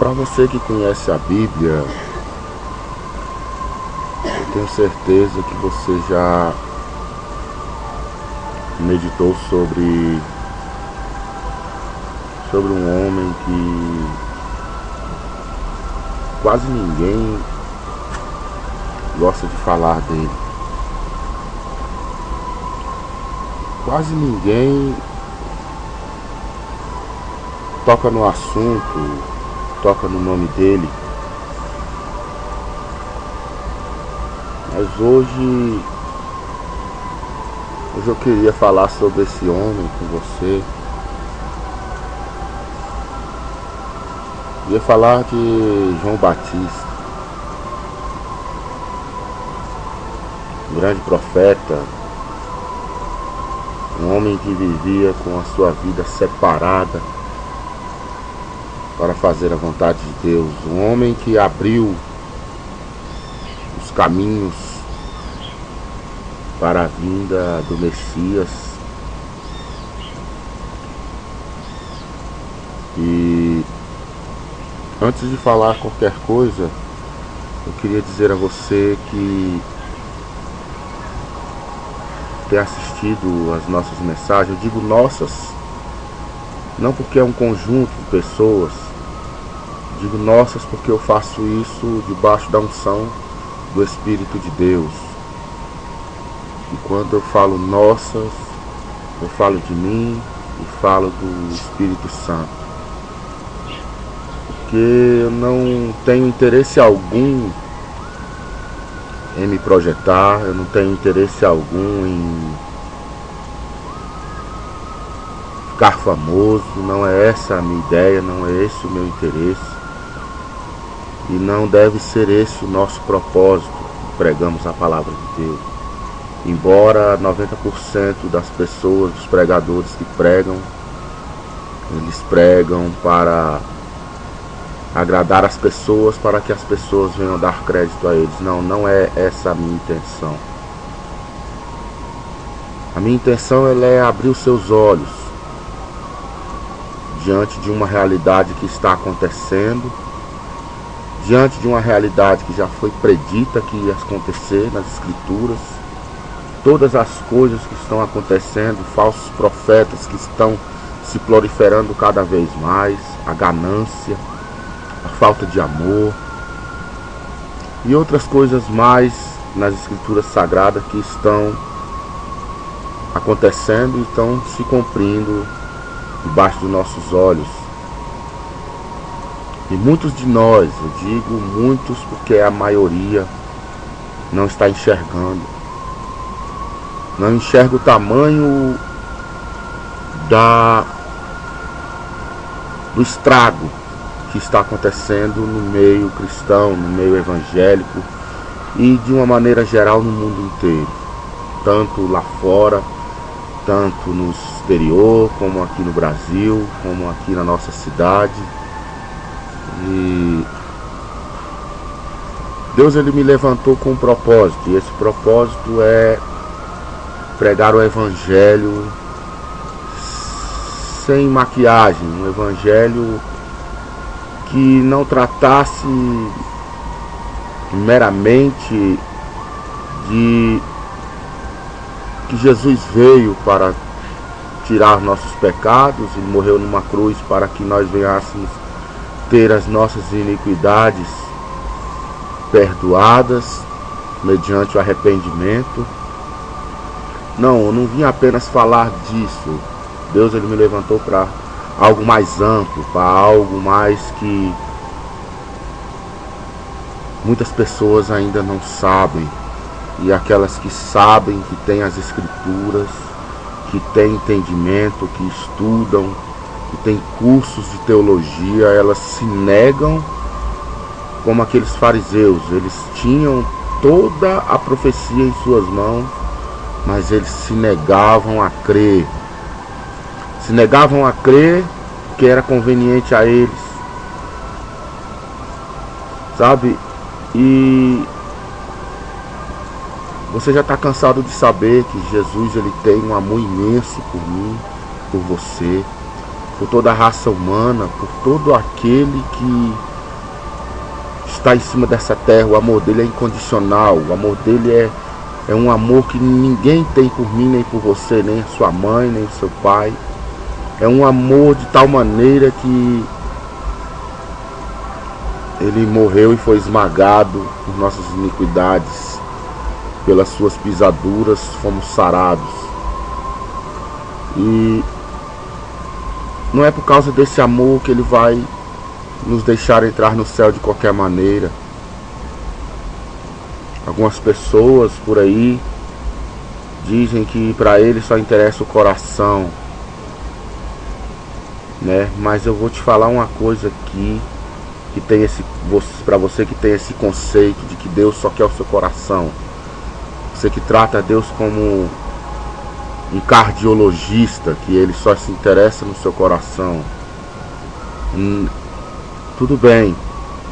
Para você que conhece a Bíblia, eu tenho certeza que você já meditou sobre um homem que quase ninguém gosta de falar dele. Quase ninguém toca no assunto, toca no nome dele. Mas hoje eu queria falar sobre esse homem com você. Eu ia falar de João Batista, um grande profeta, um homem que vivia com a sua vida separada para fazer a vontade de Deus, um homem que abriu os caminhos para a vinda do Messias. E antes de falar qualquer coisa, eu queria dizer a você que tem assistido as nossas mensagens. Eu digo nossas, não porque é um conjunto de pessoas. Digo nossas porque eu faço isso debaixo da unção do Espírito de Deus. E quando eu falo nossas, eu falo de mim e falo do Espírito Santo. Porque eu não tenho interesse algum em me projetar, eu não tenho interesse algum em ficar famoso, não é essa a minha ideia, não é esse o meu interesse. E não deve ser esse o nosso propósito, pregamos a palavra de Deus. Embora 90% das pessoas, dos pregadores que pregam, eles pregam para agradar as pessoas, para que as pessoas venham dar crédito a eles. Não é essa a minha intenção. A minha intenção é abrir os seus olhos diante de uma realidade que está acontecendo, diante de uma realidade que já foi predita que ia acontecer nas Escrituras. Todas as coisas que estão acontecendo, falsos profetas que estão se proliferando cada vez mais, a ganância, a falta de amor e outras coisas mais nas Escrituras Sagradas que estão acontecendo e estão se cumprindo debaixo dos nossos olhos. E muitos de nós, eu digo muitos porque a maioria não está enxergando. Não enxerga o tamanho do estrago que está acontecendo no meio cristão, no meio evangélico e de uma maneira geral no mundo inteiro. Tanto lá fora, tanto no exterior, como aqui no Brasil, como aqui na nossa cidade. E Deus ele me levantou com um propósito, e esse propósito é pregar o evangelho sem maquiagem, um evangelho que não tratasse meramente de que Jesus veio para tirar nossos pecados, ele morreu numa cruz para que nós venhássemos ter as nossas iniquidades perdoadas mediante o arrependimento. Não, eu não vim apenas falar disso. Deus ele me levantou para algo mais amplo, para algo mais que muitas pessoas ainda não sabem. E aquelas que sabem, que têm as Escrituras, que têm entendimento, que estudam, que têm cursos de teologia, elas se negam como aqueles fariseus. Eles tinham toda a profecia em suas mãos, mas eles se negavam a crer. Se negavam a crer porque era conveniente a eles. Sabe? E você já está cansado de saber que Jesus ele tem um amor imenso por mim, por você, por toda a raça humana, por todo aquele que está em cima dessa terra. O amor dele é incondicional. O amor dele é um amor que ninguém tem por mim, nem por você, nem a sua mãe, nem o seu pai. É um amor de tal maneira que ele morreu e foi esmagado por nossas iniquidades. Pelas suas pisaduras fomos sarados. E não é por causa desse amor que ele vai nos deixar entrar no céu de qualquer maneira. Algumas pessoas por aí dizem que para ele só interessa o coração, né? Mas eu vou te falar uma coisa aqui, que tem para você que tem esse conceito de que Deus só quer o seu coração. Você que trata Deus como um cardiologista, que ele só se interessa no seu coração. Tudo bem.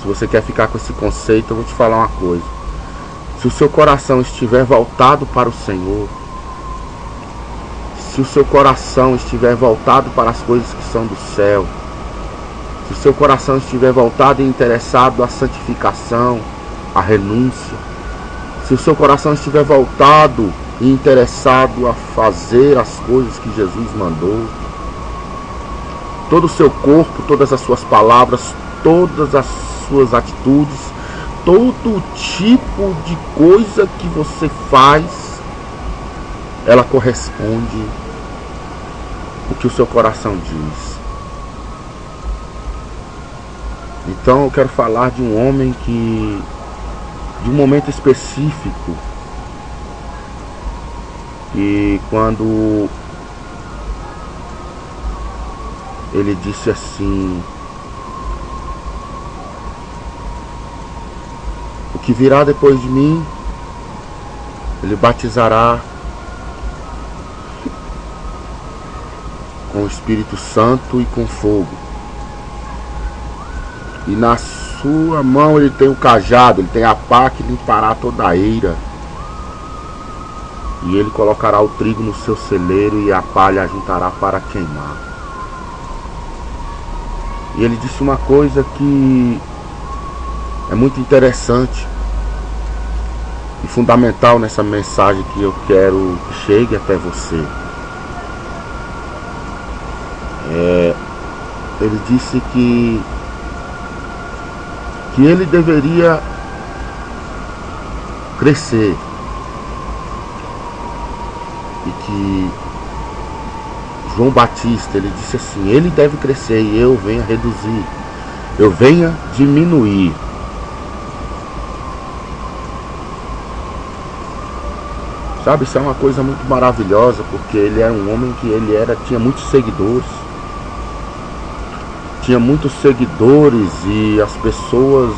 Se você quer ficar com esse conceito, eu vou te falar uma coisa. Se o seu coração estiver voltado para o Senhor, se o seu coração estiver voltado para as coisas que são do céu, se o seu coração estiver voltado e interessado à santificação, à renúncia, se o seu coração estiver voltado e interessado a fazer as coisas que Jesus mandou, todo o seu corpo, todas as suas palavras, todas as suas atitudes, todo tipo de coisa que você faz, ela corresponde ao que o seu coração diz. Então eu quero falar de um homem de um momento específico, e quando ele disse assim: o que virá depois de mim, ele batizará com o Espírito Santo e com fogo, e na sua mão ele tem o cajado, ele tem a pá que limpará toda a eira, e ele colocará o trigo no seu celeiro e a palha ajuntará para queimar. E ele disse uma coisa que é muito interessante e fundamental nessa mensagem que eu quero que chegue até você. Ele disse que ele deveria crescer e que João Batista, ele disse assim: ele deve crescer e eu venha reduzir, eu venha diminuir. Sabe, isso é uma coisa muito maravilhosa, porque ele era um homem que tinha muitos seguidores. Tinha muitos seguidores e as pessoas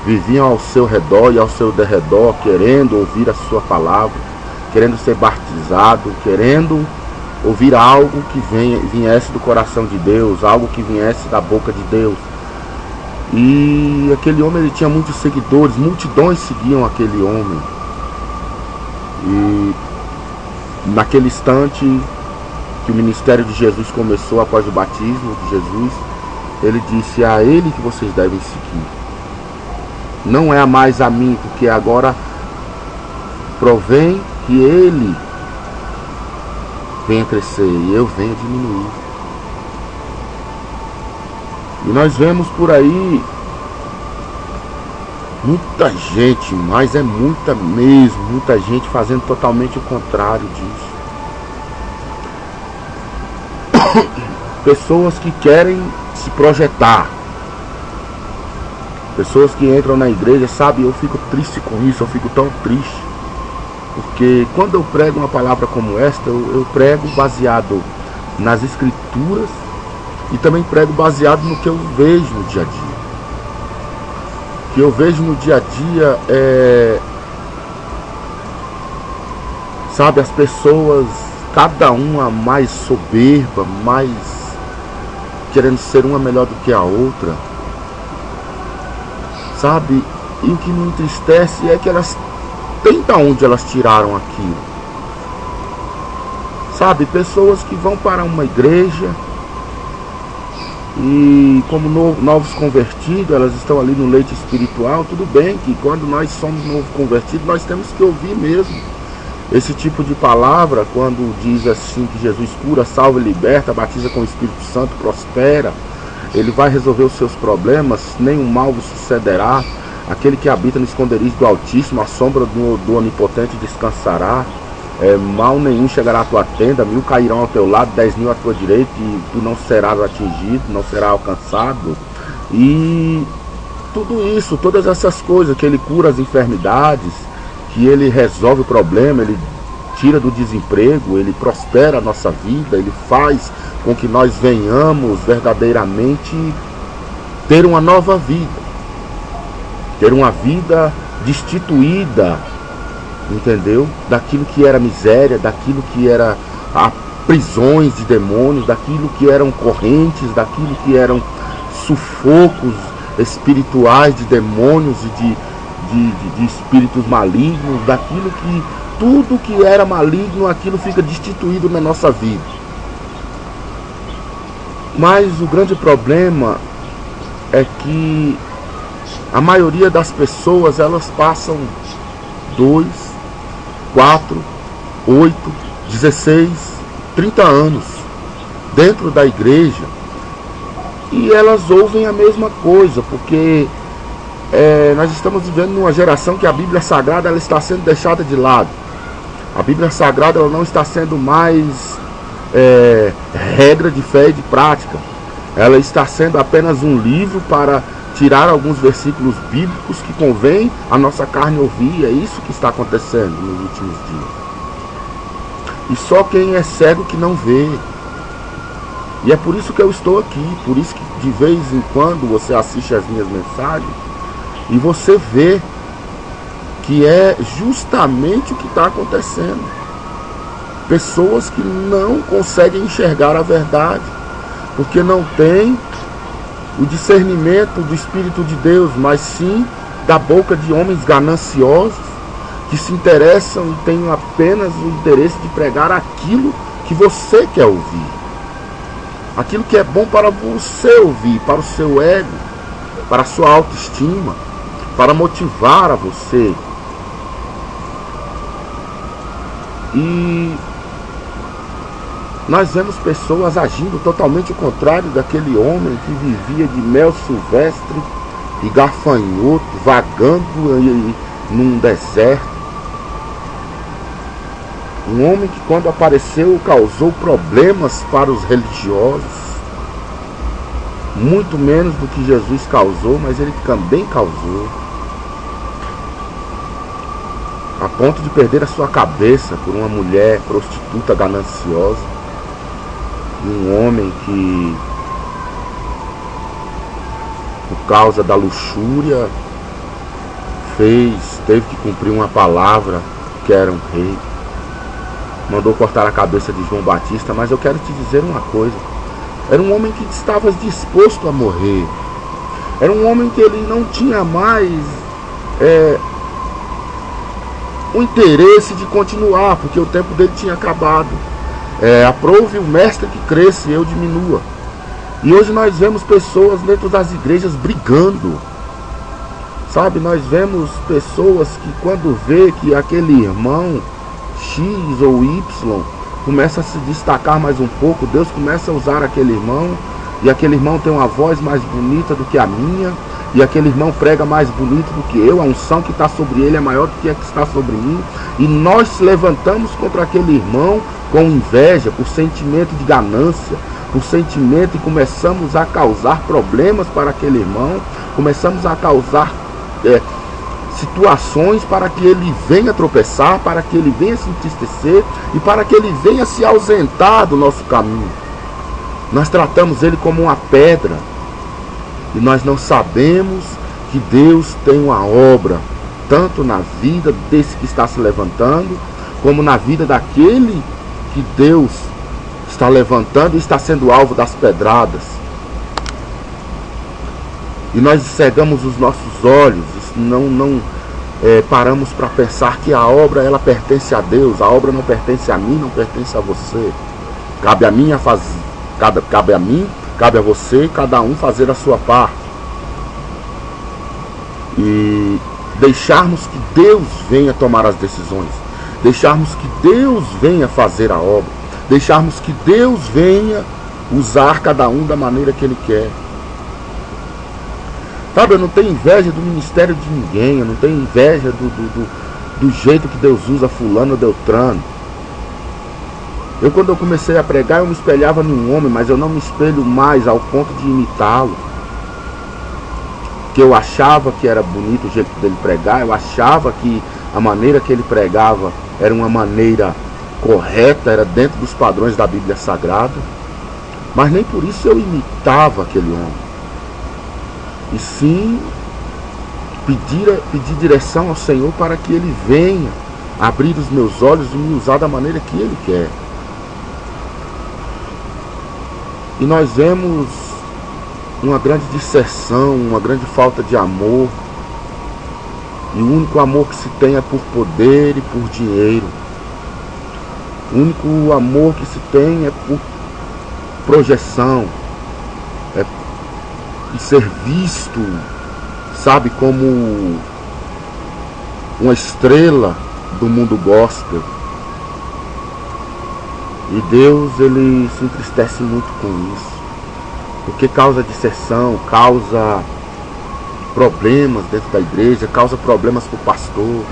viviam ao seu redor e ao seu derredor, querendo ouvir a sua palavra, querendo ser batizado, querendo ouvir algo que viesse do coração de Deus, algo que viesse da boca de Deus. E aquele homem, ele tinha muitos seguidores, multidões seguiam aquele homem. E naquele instante que o ministério de Jesus começou, após o batismo de Jesus, ele disse: a ele que vocês devem seguir, não é mais a mim, porque agora provém que ele venha crescer e eu venha diminuir. E nós vemos por aí muita gente, mas é muita mesmo, muita gente fazendo totalmente o contrário disso. Pessoas que querem se projetar, pessoas que entram na igreja, sabe, eu fico triste com isso, eu fico tão triste, porque quando eu prego uma palavra como esta, eu prego baseado nas escrituras e também prego baseado no que eu vejo no dia a dia. O que eu vejo no dia a dia sabe, as pessoas, cada uma mais soberba, mais querendo ser uma melhor do que a outra, sabe? E o que me entristece é que elas têm de onde elas tiraram aquilo, sabe? Pessoas que vão para uma igreja E como novos convertidos, elas estão ali no leite espiritual. Tudo bem que quando nós somos novos convertidos, nós temos que ouvir mesmo esse tipo de palavra, quando diz assim que Jesus cura, salva e liberta, batiza com o Espírito Santo, prospera. Ele vai resolver os seus problemas, nenhum mal vos sucederá. Aquele que habita no esconderijo do Altíssimo, a sombra do Onipotente descansará. Mal nenhum chegará à tua tenda, 1000 cairão ao teu lado, 10.000 à tua direita, e tu não serás atingido, não será alcançado. E tudo isso, todas essas coisas, que ele cura as enfermidades, que ele resolve o problema, ele tira do desemprego, ele prospera a nossa vida, ele faz com que nós venhamos verdadeiramente ter uma nova vida, ter uma vida destituída, entendeu? Daquilo que era miséria, daquilo que era prisões de demônios, daquilo que eram correntes, daquilo que eram sufocos espirituais de demônios e de espíritos malignos, daquilo que tudo que era maligno, aquilo fica destituído na nossa vida. Mas o grande problema é que a maioria das pessoas, elas passam 2, 4, 8, 16, 30 anos dentro da igreja e elas ouvem a mesma coisa, porque nós estamos vivendo numa geração que a Bíblia Sagrada ela está sendo deixada de lado. A Bíblia Sagrada ela não está sendo mais regra de fé e de prática. Ela está sendo apenas um livro para tirar alguns versículos bíblicos que convém a nossa carne ouvir. É isso que está acontecendo nos últimos dias. E só quem é cego que não vê. E é por isso que eu estou aqui, por isso que de vez em quando você assiste as minhas mensagens e você vê que é justamente o que está acontecendo. Pessoas que não conseguem enxergar a verdade, porque não tem o discernimento do Espírito de Deus, mas sim da boca de homens gananciosos que se interessam e têm apenas o interesse de pregar aquilo que você quer ouvir, aquilo que é bom para você ouvir, para o seu ego, para a sua autoestima, para motivar a você. E nós vemos pessoas agindo totalmente o contrário daquele homem que vivia de mel silvestre e gafanhoto, vagando num deserto. Um homem que quando apareceu causou problemas para os religiosos, muito menos do que Jesus causou, mas ele também causou, a ponto de perder a sua cabeça por uma mulher prostituta gananciosa, um homem que, por causa da luxúria, teve que cumprir uma palavra que era um rei, mandou cortar a cabeça de João Batista. Mas eu quero te dizer uma coisa, era um homem que estava disposto a morrer, era um homem que ele não tinha mais o interesse de continuar, porque o tempo dele tinha acabado. Aprove o mestre que cresça e eu diminua. E hoje nós vemos pessoas dentro das igrejas brigando, sabe? Nós vemos pessoas que quando vê que aquele irmão X ou Y começa a se destacar mais um pouco, Deus começa a usar aquele irmão, e aquele irmão tem uma voz mais bonita do que a minha, e aquele irmão prega mais bonito do que eu, a unção que está sobre ele é maior do que a que está sobre mim, e nós se levantamos contra aquele irmão com inveja, por sentimento de ganância, por sentimento, e começamos a causar problemas para aquele irmão, começamos a causar situações para que ele venha tropeçar, para que ele venha se entristecer e para que ele venha se ausentar do nosso caminho. Nós tratamos ele como uma pedra e nós não sabemos que Deus tem uma obra tanto na vida desse que está se levantando, como na vida daquele que Deus está levantando e está sendo alvo das pedradas. E nós cegamos os nossos olhos, não paramos para pensar que a obra ela pertence a Deus. A obra não pertence a mim, não pertence a você. Cabe a mim Cabe a você e cada um fazer a sua parte. E deixarmos que Deus venha tomar as decisões. Deixarmos que Deus venha fazer a obra. Deixarmos que Deus venha usar cada um da maneira que Ele quer. Sabe, eu não tenho inveja do ministério de ninguém. Eu não tenho inveja do jeito que Deus usa fulano ou Beltrano. Quando eu comecei a pregar, eu me espelhava num homem, mas eu não me espelho mais ao ponto de imitá-lo. Que eu achava que era bonito o jeito dele pregar, eu achava que a maneira que ele pregava era uma maneira correta, era dentro dos padrões da Bíblia Sagrada. Mas nem por isso eu imitava aquele homem. E sim pedir direção ao Senhor para que Ele venha abrir os meus olhos e me usar da maneira que Ele quer. E nós vemos uma grande disserção, uma grande falta de amor. E o único amor que se tem é por poder e por dinheiro. O único amor que se tem é por projeção. É ser visto, sabe, como uma estrela do mundo gospel. E Deus, Ele se entristece muito com isso. Porque causa disserção, causa problemas dentro da igreja, causa problemas para o pastor.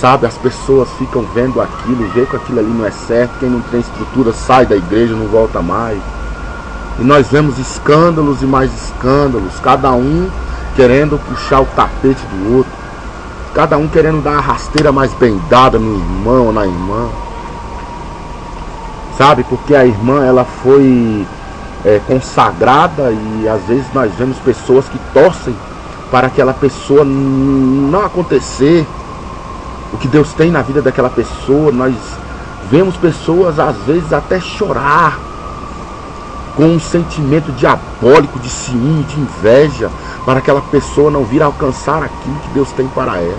Sabe, as pessoas ficam vendo aquilo, vê que aquilo ali não é certo. Quem não tem estrutura sai da igreja, não volta mais. E nós vemos escândalos e mais escândalos, cada um querendo puxar o tapete do outro, cada um querendo dar a rasteira mais bem dada no irmão ou na irmã. Sabe, porque a irmã, ela foi consagrada, e às vezes nós vemos pessoas que torcem para aquela pessoa não acontecer o que Deus tem na vida daquela pessoa. Nós vemos pessoas às vezes até chorar com um sentimento diabólico de ciúme, de inveja, para aquela pessoa não vir a alcançar aquilo que Deus tem para ela.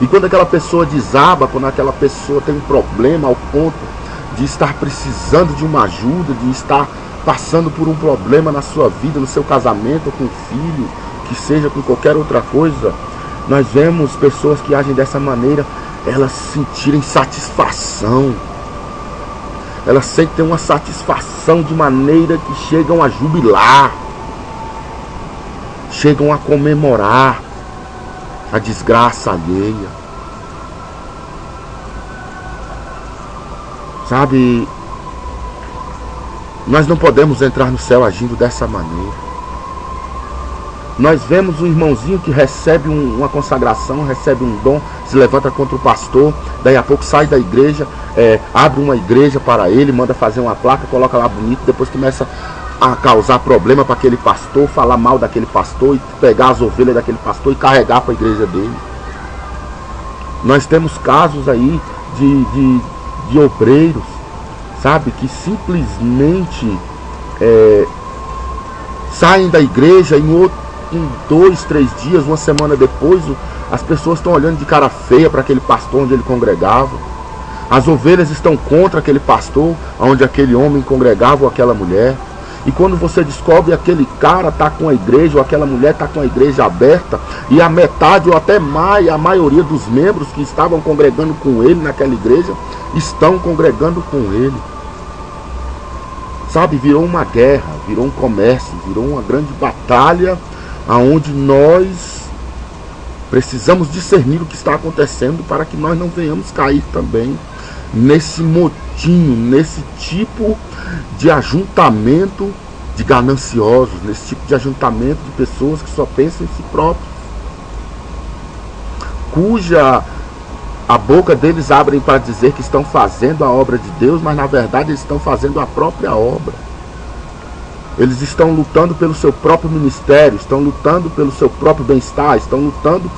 E quando aquela pessoa desaba, quando aquela pessoa tem um problema ao ponto de estar precisando de uma ajuda, de estar passando por um problema na sua vida, no seu casamento, ou com o filho, que seja com qualquer outra coisa, nós vemos pessoas que agem dessa maneira, elas sentirem satisfação. Elas sentem uma satisfação de maneira que chegam a jubilar, chegam a comemorar a desgraça alheia. Sabe, nós não podemos entrar no céu agindo dessa maneira. Nós vemos um irmãozinho que recebe uma consagração, recebe um dom, se levanta contra o pastor, daí a pouco sai da igreja, abre uma igreja para ele, manda fazer uma placa, coloca lá bonito, depois começa a causar problema para aquele pastor, falar mal daquele pastor, e pegar as ovelhas daquele pastor e carregar para a igreja dele. Nós temos casos aí de obreiros, sabe, que simplesmente saem da igreja em 2, 3 dias, uma semana depois, as pessoas estão olhando de cara feia para aquele pastor onde ele congregava. As ovelhas estão contra aquele pastor onde aquele homem congregava ou aquela mulher. E quando você descobre aquele cara está com a igreja, ou aquela mulher está com a igreja aberta, e a metade ou até mais, a maioria dos membros que estavam congregando com ele naquela igreja, estão congregando com ele. Sabe, virou uma guerra, virou um comércio, virou uma grande batalha, aonde nós precisamos discernir o que está acontecendo para que nós não venhamos cair também nesse motinho, nesse tipo de ajuntamento de gananciosos, nesse tipo de ajuntamento de pessoas que só pensam em si próprios, cuja a boca deles abrem para dizer que estão fazendo a obra de Deus, mas na verdade eles estão fazendo a própria obra. Eles estão lutando pelo seu próprio ministério, estão lutando pelo seu próprio bem-estar, estão lutando,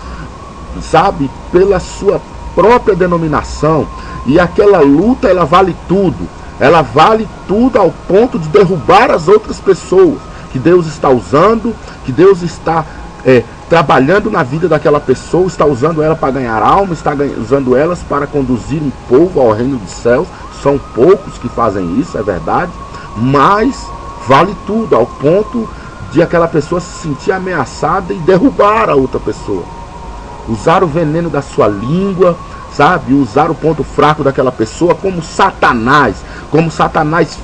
sabe, pela sua própria denominação. E aquela luta, ela vale tudo. Ela vale tudo ao ponto de derrubar as outras pessoas que Deus está usando, que Deus está trabalhando na vida daquela pessoa, está usando ela para ganhar alma, está usando elas para conduzir um povo ao reino dos céus. São poucos que fazem isso, é verdade, mas vale tudo, ao ponto de aquela pessoa se sentir ameaçada e derrubar a outra pessoa. Usar o veneno da sua língua, sabe? Usar o ponto fraco daquela pessoa como Satanás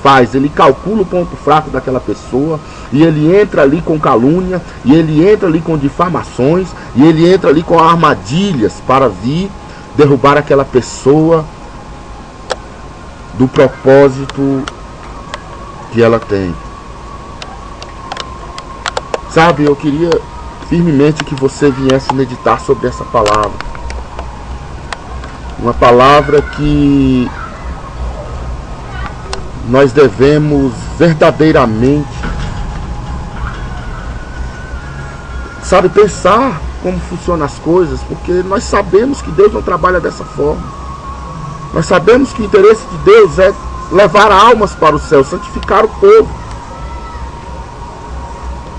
faz. Ele calcula o ponto fraco daquela pessoa e ele entra ali com calúnia, e ele entra ali com difamações, e ele entra ali com armadilhas para vir derrubar aquela pessoa do propósito que ela tem. Sabe, eu queria firmemente que você viesse meditar sobre essa palavra. Uma palavra que nós devemos verdadeiramente, sabe, pensar como funcionam as coisas, porque nós sabemos que Deus não trabalha dessa forma. Nós sabemos que o interesse de Deus é levar almas para o céu, santificar o povo.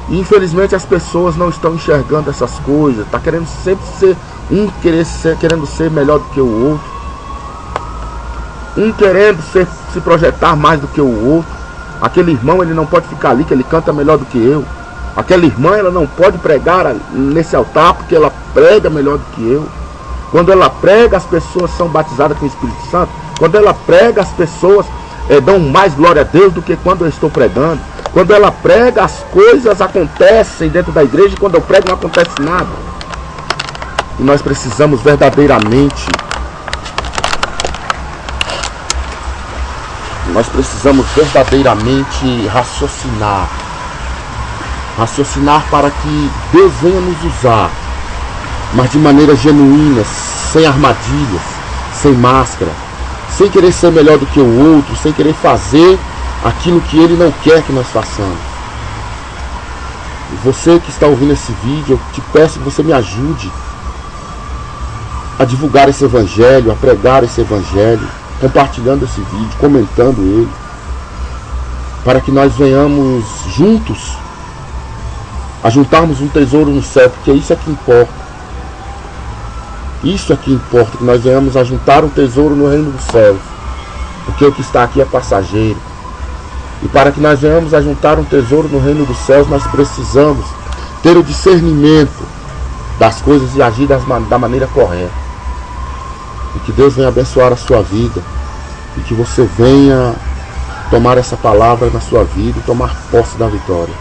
E infelizmente as pessoas não estão enxergando essas coisas. Está querendo sempre ser querendo ser melhor do que o outro. Um querendo se projetar mais do que o outro. Aquele irmão, ele não pode ficar ali, que ele canta melhor do que eu. Aquela irmã, ela não pode pregar nesse altar, porque ela prega melhor do que eu. Quando ela prega, as pessoas são batizadas com o Espírito Santo. Quando ela prega, as pessoas dão mais glória a Deus do que quando eu estou pregando. Quando ela prega, as coisas acontecem dentro da igreja, e quando eu prego não acontece nada. E nós precisamos verdadeiramente raciocinar para que Deus venha nos usar, mas de maneira genuína, sem armadilhas, sem máscara, sem querer ser melhor do que o outro, sem querer fazer aquilo que Ele não quer que nós façamos. E você que está ouvindo esse vídeo, eu te peço que você me ajude a divulgar esse evangelho, a pregar esse evangelho, compartilhando esse vídeo, comentando ele, para que nós venhamos juntos a juntarmos um tesouro no céu, porque isso é que importa. Isso é que importa, que nós venhamos a juntar um tesouro no reino dos céus, porque o que está aqui é passageiro. E para que nós venhamos a juntar um tesouro no reino dos céus, nós precisamos ter o discernimento das coisas e agir da maneira correta. E que Deus venha abençoar a sua vida, e que você venha tomar essa palavra na sua vida e tomar posse da vitória.